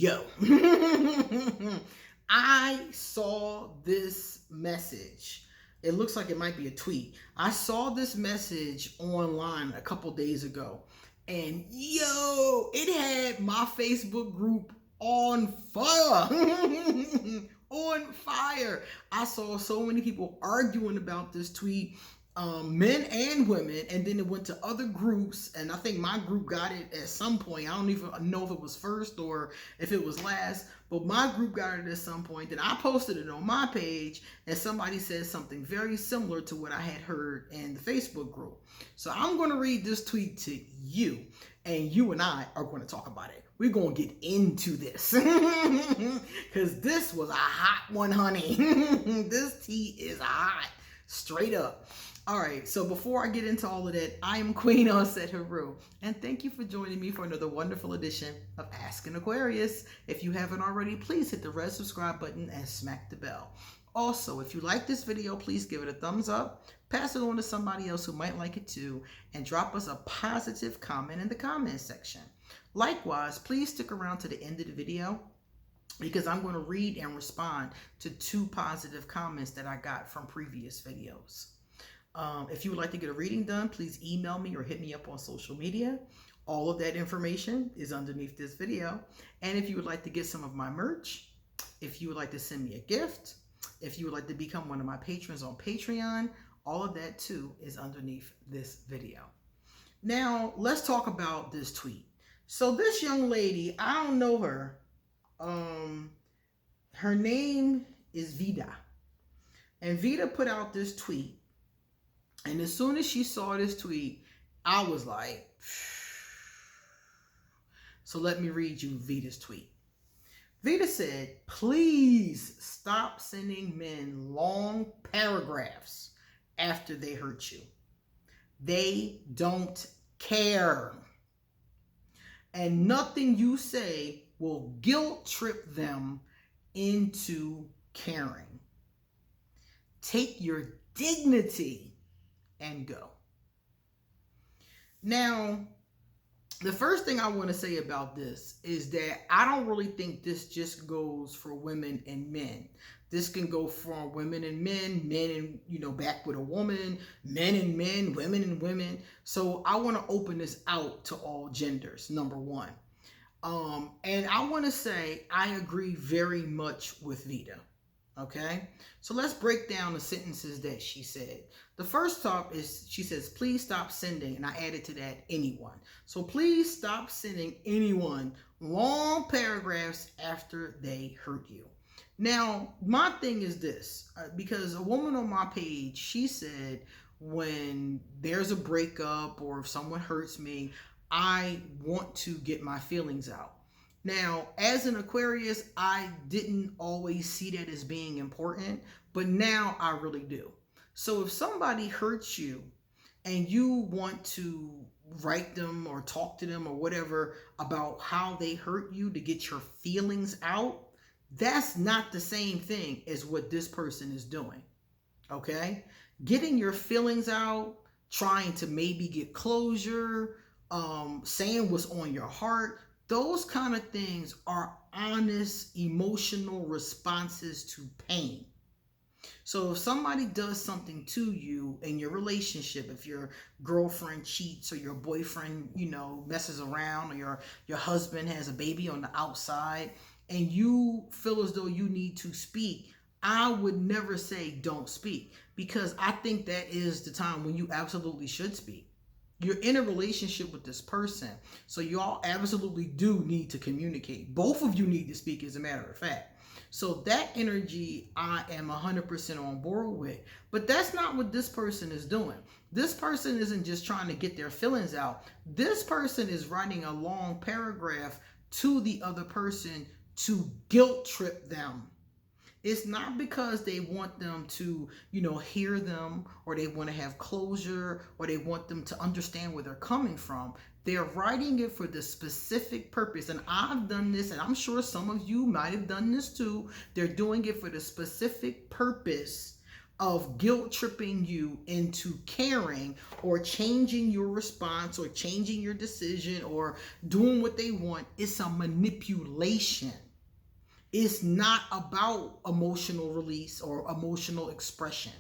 Yo, I saw this message. It looks like it might be a tweet. I saw this message online a couple days ago, and yo, it had my Facebook group on fire. On fire. I saw so many people arguing about this tweet, men and women, and then it went to other groups, and I think my group got it at some point. I don't even know if it was first or if it was last, but my group got it at some point. Then I posted it on my page, and somebody said something very similar to what I had heard in the Facebook group. So I'm going to read this tweet to you, and you and I are going to talk about it. We're going to get into this because this was a hot one, honey. This tea is hot, straight up. All right, so before I get into all of that, I am Queen Onset Haru, and thank you for joining me for another wonderful edition of Ask an Aquarius. If you haven't already, please hit the red subscribe button and smack the bell. Also, if you like this video, please give it a thumbs up, pass it on to somebody else who might like it too, and drop us a positive comment in the comment section. Likewise, please stick around to the end of the video because I'm going to read and respond to 2 positive comments that I got from previous videos. If you would like to get a reading done, please email me or hit me up on social media. All of that information is underneath this video. And if you would like to get some of my merch, if you would like to send me a gift, if you would like to become one of my patrons on Patreon, all of that too is underneath this video. Now, let's talk about this tweet. So this young lady, I don't know her. Her name is Vida. And Vida put out this tweet. And as soon as she saw this tweet, I was like, so let me read you Vida's tweet. Vida said, please stop sending men long paragraphs after they hurt you. They don't care. And nothing you say will guilt trip them into caring. Take your dignity and go. Now, the first thing I want to say about this is that I don't really think this just goes for women and men. This can go for women and men and, back with a woman, men and men, women and women. So I want to open this out to all genders, number one. And I want to say I agree very much with Vida. Okay, so let's break down the sentences that she said. The first top is she says, please stop sending, and I added to that anyone. So please stop sending anyone long paragraphs after they hurt you. Now, my thing is this, because a woman on my page, she said, when there's a breakup or if someone hurts me, I want to get my feelings out. Now, as an Aquarius, I didn't always see that as being important, but now I really do. So if somebody hurts you and you want to write them or talk to them or whatever about how they hurt you to get your feelings out, that's not the same thing as what this person is doing. Okay? Getting your feelings out, trying to maybe get closure, saying what's on your heart, those kind of things are honest emotional responses to pain. So if somebody does something to you in your relationship, if your girlfriend cheats or your boyfriend, messes around, or your husband has a baby on the outside and you feel as though you need to speak, I would never say don't speak, because I think that is the time when you absolutely should speak. You're in a relationship with this person, so y'all absolutely do need to communicate. Both of you need to speak, as a matter of fact. So that energy I am 100% on board with, but that's not what this person is doing. This person isn't just trying to get their feelings out. This person is writing a long paragraph to the other person to guilt trip them. It's not because they want them to, hear them, or they want to have closure, or they want them to understand where they're coming from. They're writing it for the specific purpose. And I've done this, and I'm sure some of you might have done this too. They're doing it for the specific purpose of guilt tripping you into caring or changing your response or changing your decision or doing what they want. It's a manipulation. It's not about emotional release or emotional expression.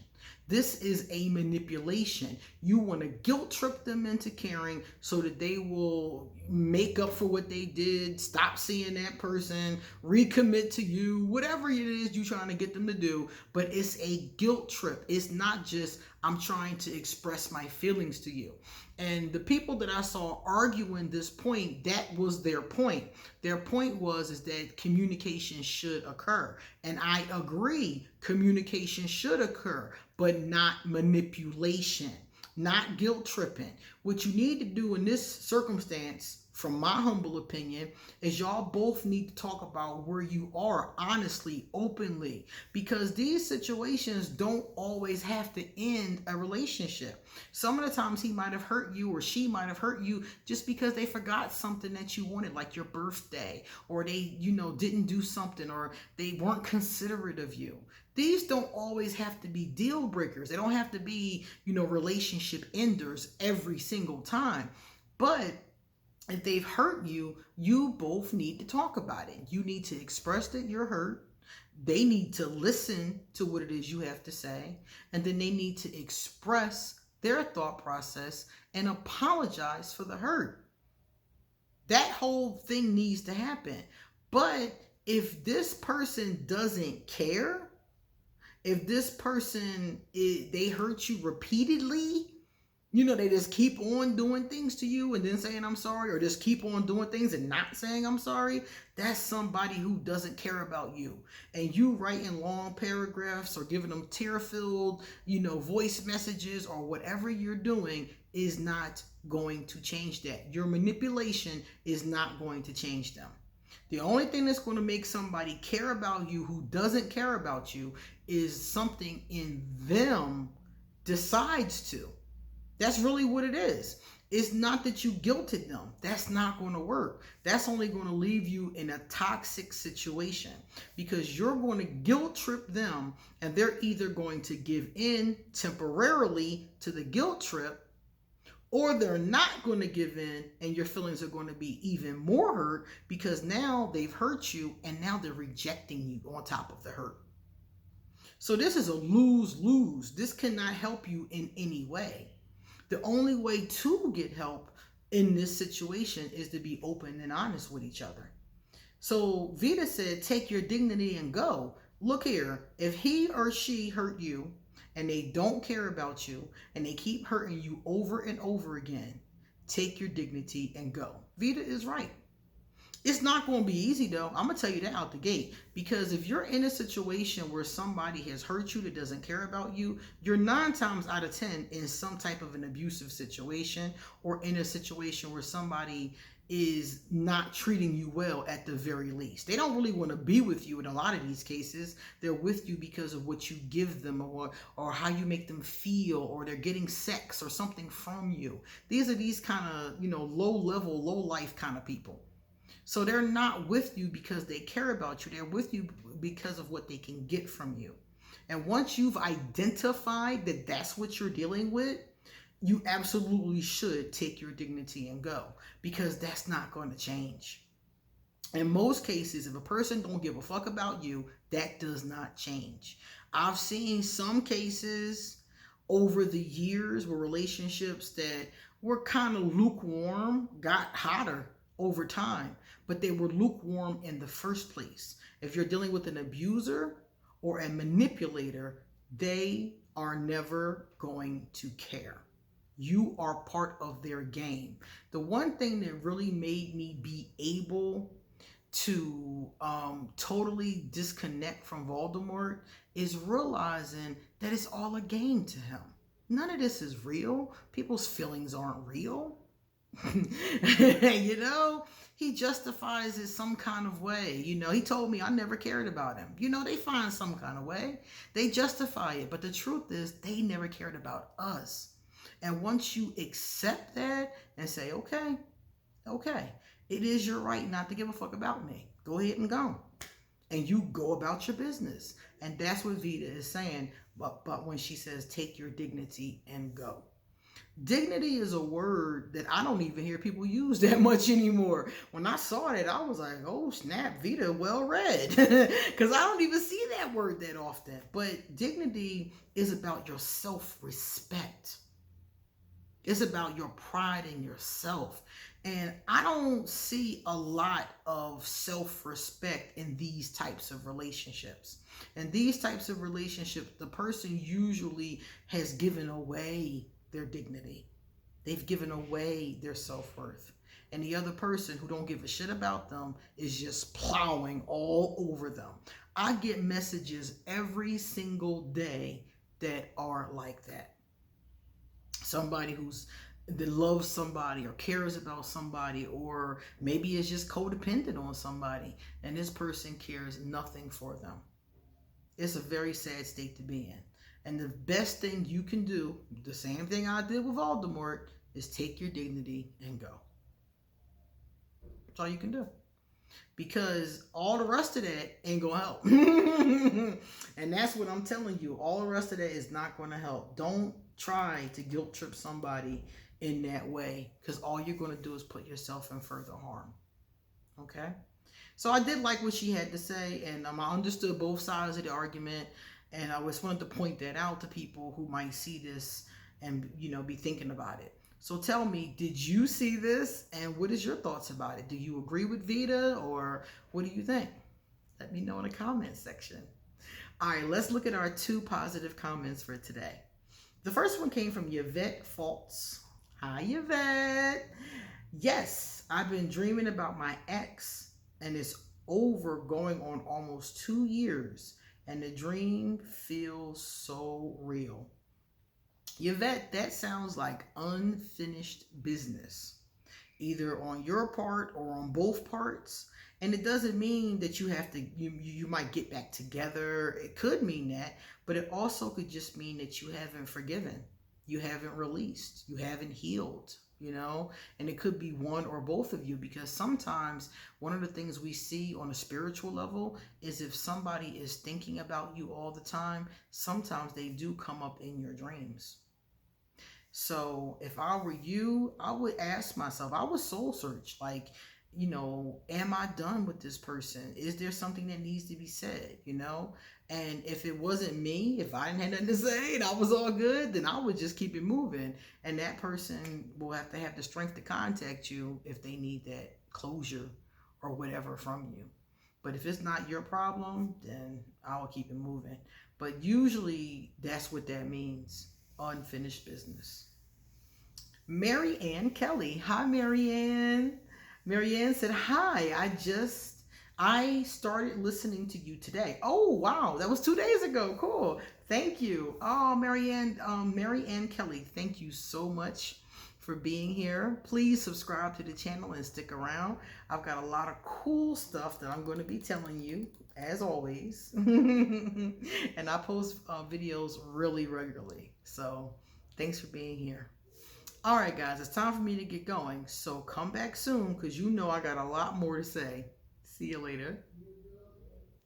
This is a manipulation. You want to guilt trip them into caring so that they will make up for what they did, stop seeing that person, recommit to you, whatever it is you're trying to get them to do. But it's a guilt trip. It's not just, I'm trying to express my feelings to you. And the people that I saw arguing this point, that was their point. Their point is that communication should occur. And I agree, communication should occur, but not manipulation, not guilt tripping. What you need to do in this circumstance, from my humble opinion, is y'all both need to talk about where you are honestly, openly, because these situations don't always have to end a relationship. Some of the times he might have hurt you or she might have hurt you just because they forgot something that you wanted, like your birthday, or they, didn't do something, or they weren't considerate of you. These don't always have to be deal breakers. They don't have to be, relationship enders every single time. But if they've hurt you, you both need to talk about it. You need to express that you're hurt. They need to listen to what it is you have to say. And then they need to express their thought process and apologize for the hurt. That whole thing needs to happen. But if this person doesn't care, if this person, they hurt you repeatedly, they just keep on doing things to you and then saying I'm sorry, or just keep on doing things and not saying I'm sorry, that's somebody who doesn't care about you. And you writing long paragraphs or giving them tear-filled, voice messages or whatever you're doing is not going to change that. Your manipulation is not going to change them. The only thing that's going to make somebody care about you who doesn't care about you is something in them decides to. That's really what it is. It's not that you guilted them. That's not going to work. That's only going to leave you in a toxic situation, because you're going to guilt trip them, and they're either going to give in temporarily to the guilt trip, or they're not going to give in, and your feelings are going to be even more hurt because now they've hurt you and now they're rejecting you on top of the hurt. So this is a lose-lose. This cannot help you in any way. The only way to get help in this situation is to be open and honest with each other. So Vita said, take your dignity and go. Look here, if he or she hurt you and they don't care about you and they keep hurting you over and over again, take your dignity and go. Vita is right. It's not going to be easy, though. I'm going to tell you that out the gate. Because if you're in a situation where somebody has hurt you that doesn't care about you, you're 9 times out of 10 in some type of an abusive situation, or in a situation where somebody is not treating you well at the very least. They don't really want to be with you in a lot of these cases. They're with you because of what you give them, or how you make them feel, or they're getting sex or something from you. These are these kind of, low level, low life kind of people. So they're not with you because they care about you. They're with you because of what they can get from you. And once you've identified that that's what you're dealing with, you absolutely should take your dignity and go, because that's not going to change. In most cases, if a person don't give a fuck about you, that does not change. I've seen some cases over the years where relationships that were kind of lukewarm got hotter over time, but they were lukewarm in the first place. If you're dealing with an abuser or a manipulator, they are never going to care. You are part of their game. The one thing that really made me be able to totally disconnect from Voldemort is realizing that it's all a game to him. None of this is real. People's feelings aren't real. He justifies it some kind of way. He told me I never cared about him. They find some kind of way. They justify it. But the truth is, they never cared about us. And once you accept that and say, okay, it is your right not to give a fuck about me. Go ahead and go. and you go about your business. And that's what Vita is saying. But when she says, take your dignity and go. Dignity is a word that I don't even hear people use that much anymore. When I saw it, I was like, oh snap, Vita, well read. Because I don't even see that word that often. But dignity is about your self-respect. It's about your pride in yourself. And I don't see a lot of self-respect in these types of relationships. In these types of relationships, the person usually has given away their dignity. They've given away their self-worth. And the other person who don't give a shit about them is just plowing all over them. I get messages every single day that are like that. Somebody that loves somebody or cares about somebody, or maybe is just codependent on somebody, and this person cares nothing for them. It's a very sad state to be in. And the best thing you can do, the same thing I did with Voldemort, is take your dignity and go. That's all you can do. Because all the rest of that ain't going to help. And that's what I'm telling you. All the rest of that is not going to help. Don't try to guilt trip somebody in that way, because all you're going to do is put yourself in further harm. Okay? So I did like what she had to say, and I understood both sides of the argument. And I just wanted to point that out to people who might see this and, be thinking about it. So tell me, did you see this? And what is your thoughts about it? Do you agree with Vita, or what do you think? Let me know in the comments section. All right, let's look at our 2 positive comments for today. The first one came from Yvette Faults. Hi, Yvette. Yes, I've been dreaming about my ex, and it's over going on almost 2 years. And the dream feels so real. Yvette, that sounds like unfinished business, either on your part or on both parts. And it doesn't mean that you have to, you might get back together. It could mean that, but it also could just mean that you haven't forgiven. You haven't released. You haven't healed. And it could be one or both of you, because sometimes one of the things we see on a spiritual level is if somebody is thinking about you all the time, sometimes they do come up in your dreams. So if I were you, I would ask myself, I would soul search, like, am I done with this person? Is there something that needs to be said, And if it wasn't me, if I didn't have nothing to say and I was all good, then I would just keep it moving. And that person will have to have the strength to contact you if they need that closure or whatever from you. But if it's not your problem, then I will keep it moving. But usually that's what that means. Unfinished business. Mary Ann Kelly. Hi, Mary Ann. Mary Ann said, hi, I started listening to you today. Oh, wow. That was 2 days ago. Cool. Thank you. Oh, Mary Ann Kelly, thank you so much for being here. Please subscribe to the channel and stick around. I've got a lot of cool stuff that I'm going to be telling you, as always. And I post videos really regularly. So thanks for being here. All right, guys, it's time for me to get going. So come back soon, because I got a lot more to say. See you later.